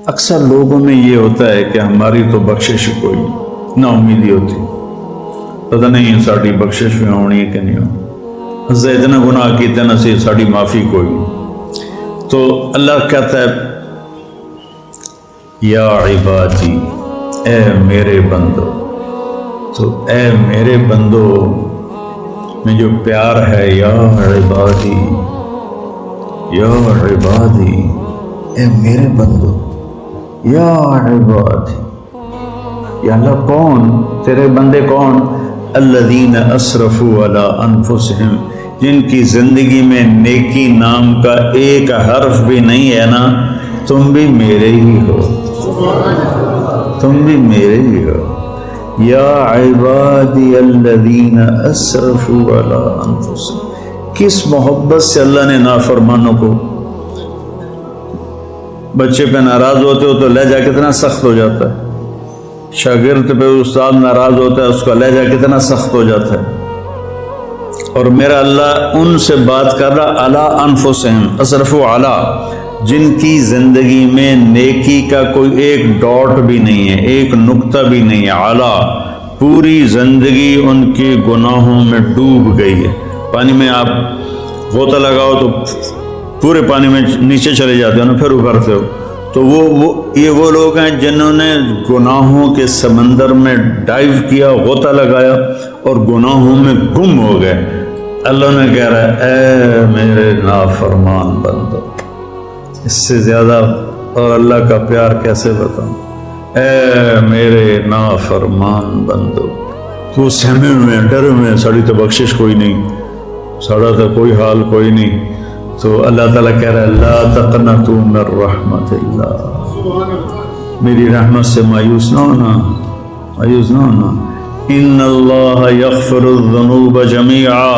اکثر لوگوں میں یہ ہوتا ہے کہ ہماری تو بخشش کوئی نا امیدی ہوتی، پتہ نہیں ساری بخشش بھی ہونی ہے کہ نہیں ہونی، ہزے اتنے گناہ کیتے نہ سی ساری معافی کوئی نہیں۔ تو اللہ کہتا ہے یا عبادی، اے میرے بندو، تو اے میرے بندو میں جو پیار ہے، یا عبادی، یا عبادی، اے میرے بندو، یا عبادی، یا اللہ کون تیرے بندے کون؟ الذین اسرفوا علی انفسہم، جن کی زندگی میں نیکی نام کا ایک حرف بھی نہیں ہے نا، تم بھی میرے ہی ہو، تم بھی میرے ہی ہو۔ یا عبادی الذین اسرفوا علی انفسہم، کس محبت سے اللہ نے نافرمانوں کو، بچے پہ ناراض ہوتے ہو تو لہجہ کتنا سخت ہو جاتا ہے، شاگرد پہ استاد ناراض ہوتا ہے اس کا لہجہ کتنا سخت ہو جاتا ہے، اور میرا اللہ ان سے بات کر رہا علی انفسہم، اسرفوا علی، جن کی زندگی میں نیکی کا کوئی ایک ڈاٹ بھی نہیں ہے، ایک نقطہ بھی نہیں ہے، اعلیٰ پوری زندگی ان کے گناہوں میں ڈوب گئی ہے۔ پانی میں آپ غوطہ لگاؤ تو پورے پانی میں نیچے چلے جاتے ہو نا، پھر ابھرتے ہو، تو یہ وہ لوگ ہیں جنہوں نے گناہوں کے سمندر میں ڈائیو کیا، غوطہ لگایا اور گناہوں میں گم ہو گئے۔ اللہ نے کہہ رہا ہے اے میرے نافرمان بندو، اس سے زیادہ اور اللہ کا پیار کیسے بتاؤں، اے میرے نافرمان بندو، تو سہمے میں ڈر میں ساڑی تو بخشش کوئی نہیں، ساڑا تو کوئی حال کوئی نہیں، تو اللہ تعالیٰ کہہ رہا ہے لا تقنطوا من رحمت اللہ، میری رحمت سے مایوس نہ ہونا، مایوس نہ ہونا۔ ان اللہ یغفر الذنوب جمیعا،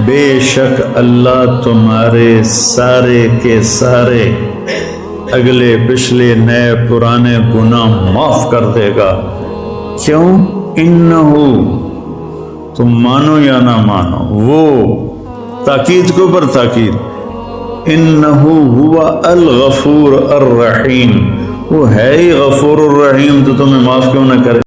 بے شک اللہ تمہارے سارے کے سارے اگلے پچھلے نئے پرانے گناہ معاف کر دے گا۔ کیوں؟ انہو، تم مانو یا نہ مانو، وہ تاکید کے اوپر تاکید، انہو ہوا الغفور الرحیم، وہ ہے ہی غفور الرحیم، تو تمہیں معاف کیوں نہ کرے۔